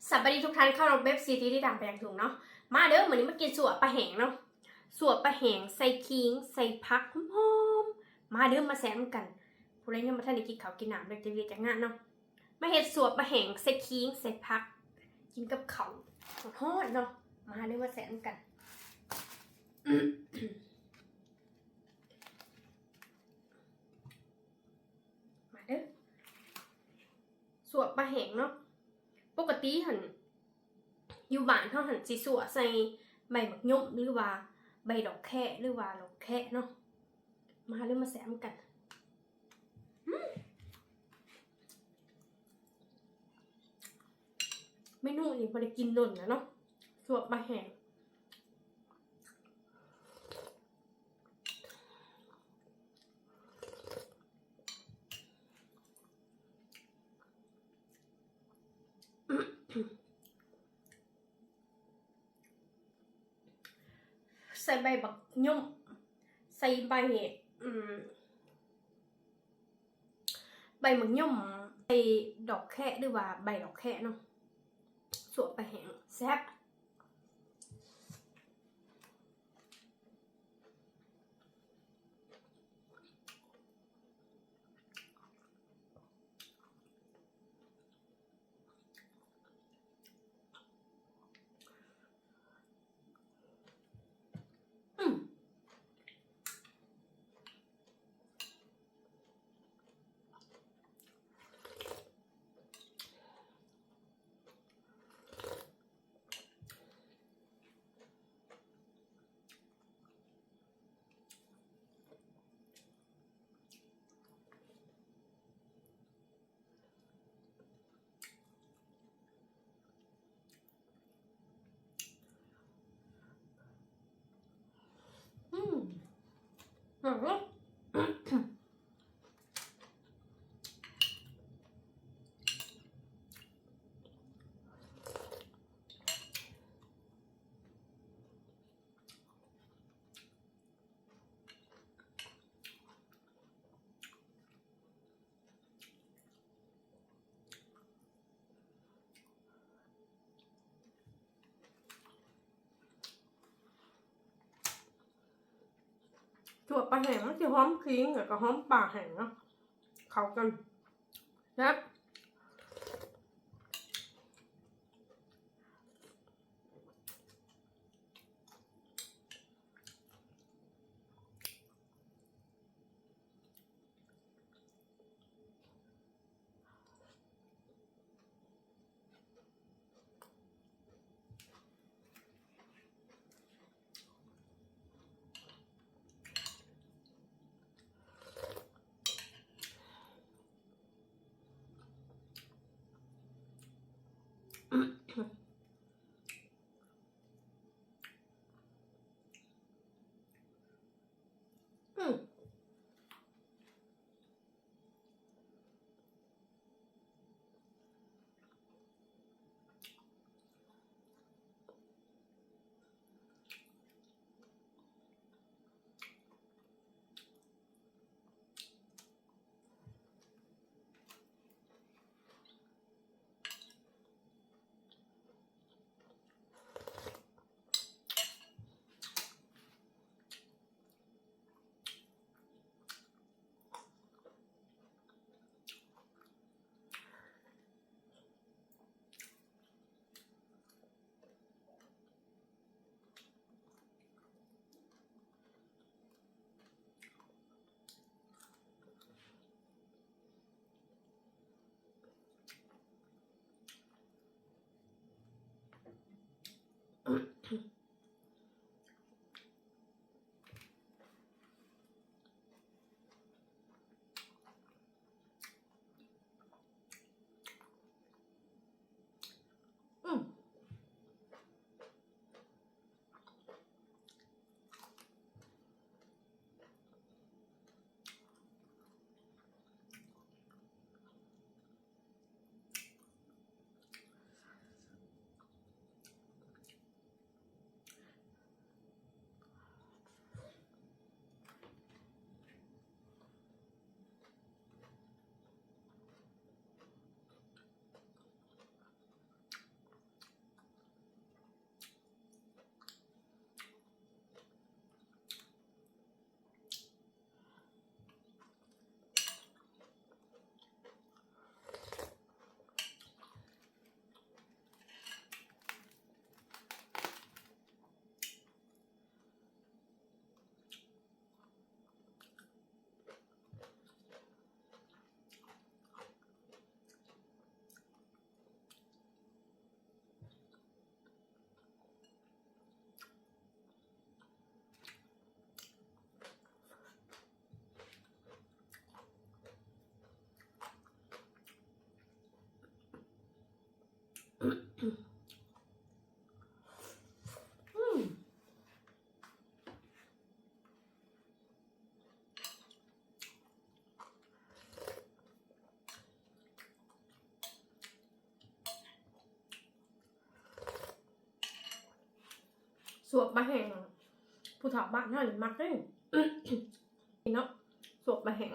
สวัสดีทุกท่านเข้ารับเว็บซีที่ตามไปอย่างถูกเนาะมาเด้อมื้อนี้มากินสัวปลาแห้งเนาะสัวปลาแห้งใส่ขิงใส่ผักหอมๆมาเด้อมาแซ่บกันผู้ใดยังบ่ทันได้กินข้าวกินน้ำได้จะเวียดจักงานเนาะมาเฮ็ดสัวปลาแห้งใส่ขิงใส่ผักกินกับข้าวฮ้อนเนาะมาเด้อมาแซ่บกันมาเด้อสัวปลาแห้งเนาะปกติหั่นอยู่บ้านเฮาหั่นสิสัวใส่ใบบักยมหรือว่าใบดอกแค่หรือว่าดอกแค่เนาะมาเริ่มมาแซมกันเมนูนี้บ่ได้กินโดนแล้วเนาะสัวปลาแห้งใส่ใบบักยมใส่ใบบักยมใส่ดอกแค่หรือว่าใบดอกแค่เนาะสัวปลาแห้งแซ่บสัวปลาแห้งมันสิหอมขิงแล้วก็หอมปลาแห้งเนาะเข้ากันครับ สวบปลาแห้งผู้เฒ่าบ้านเฮานี่มักเด้เนาะสวบปลาแห้ง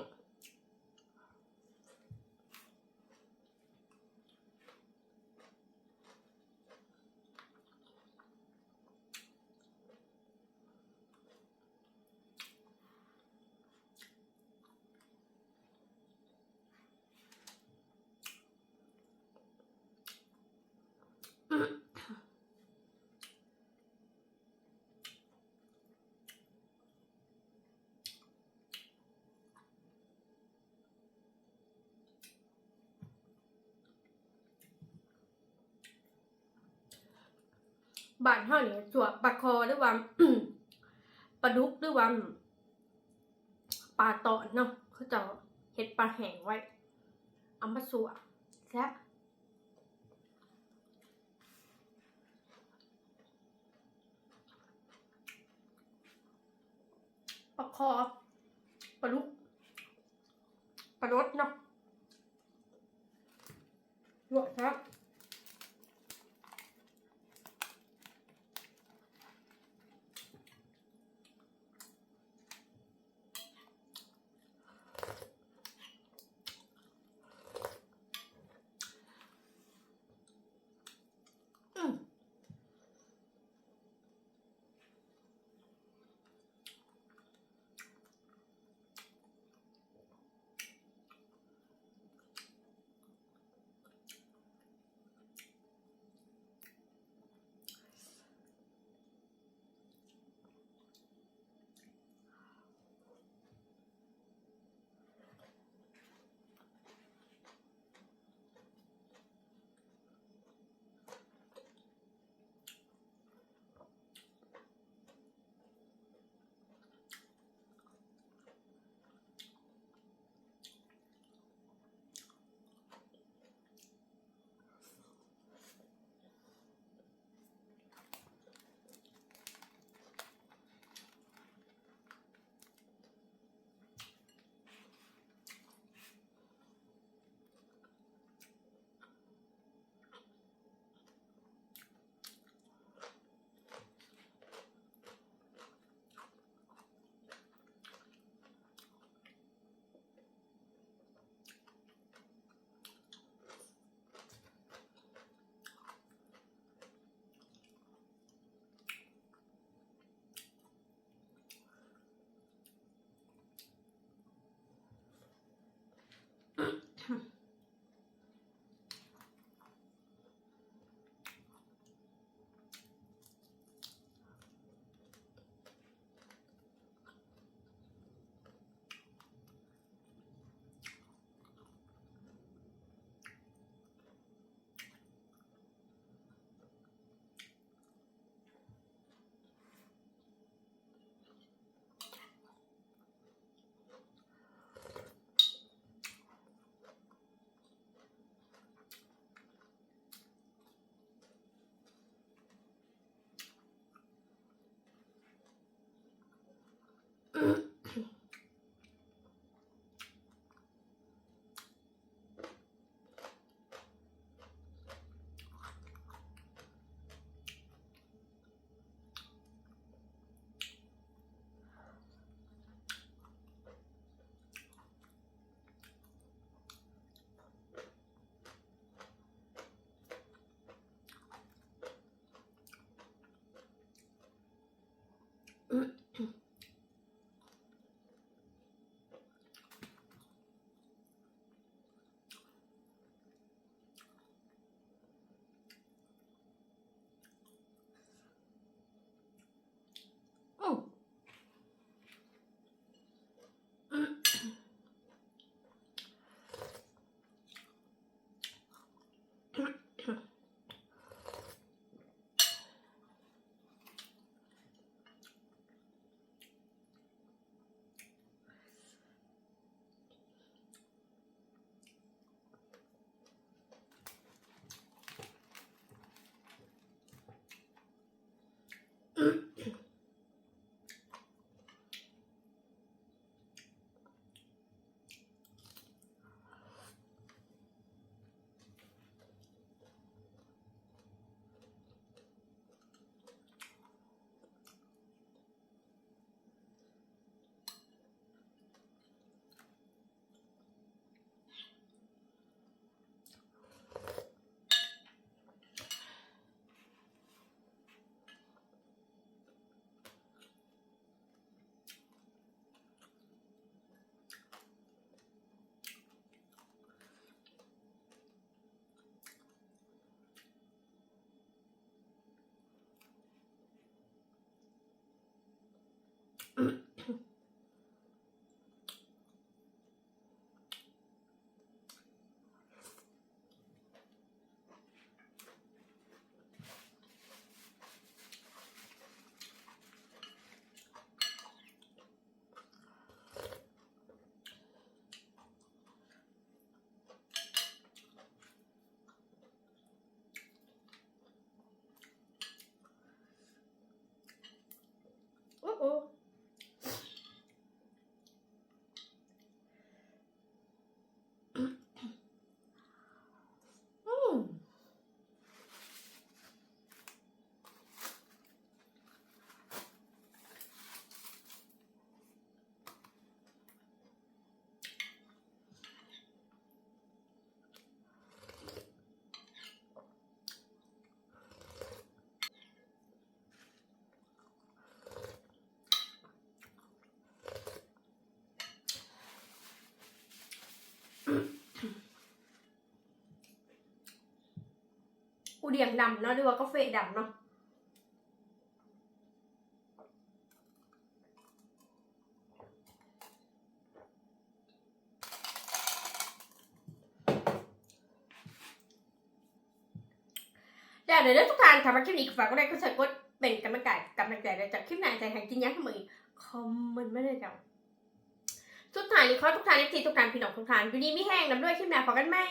บ้านเฮานี่สวบปลาคอหรือว่า ปลาดุกหรือว่าปลาตอนเนาะเขาจะเฮ็ดปลาแห้งไว้เอามาสวบแซ่บปลาคอปลาดุกปลารสเนาะลวกครับ อูเดียงดำเนาะหรือว่ากาแฟดำเนาะแล้วเดี๋ยวทุกท่านค่ะมาคลิปนี้ฝากกดไลค์กดแชร์กดเป็นกำลังใจเลยจากคลิปไหนใจให้กินยังให้มือคอมเมนต์มาเลยจ้ะทุกท่านนี่ขอทุกท่านที่ทุกท่านพี่น้องทุกท่านอยู่ดีมีแห้งนำด้วยคลิปหน้าพบกันใหม่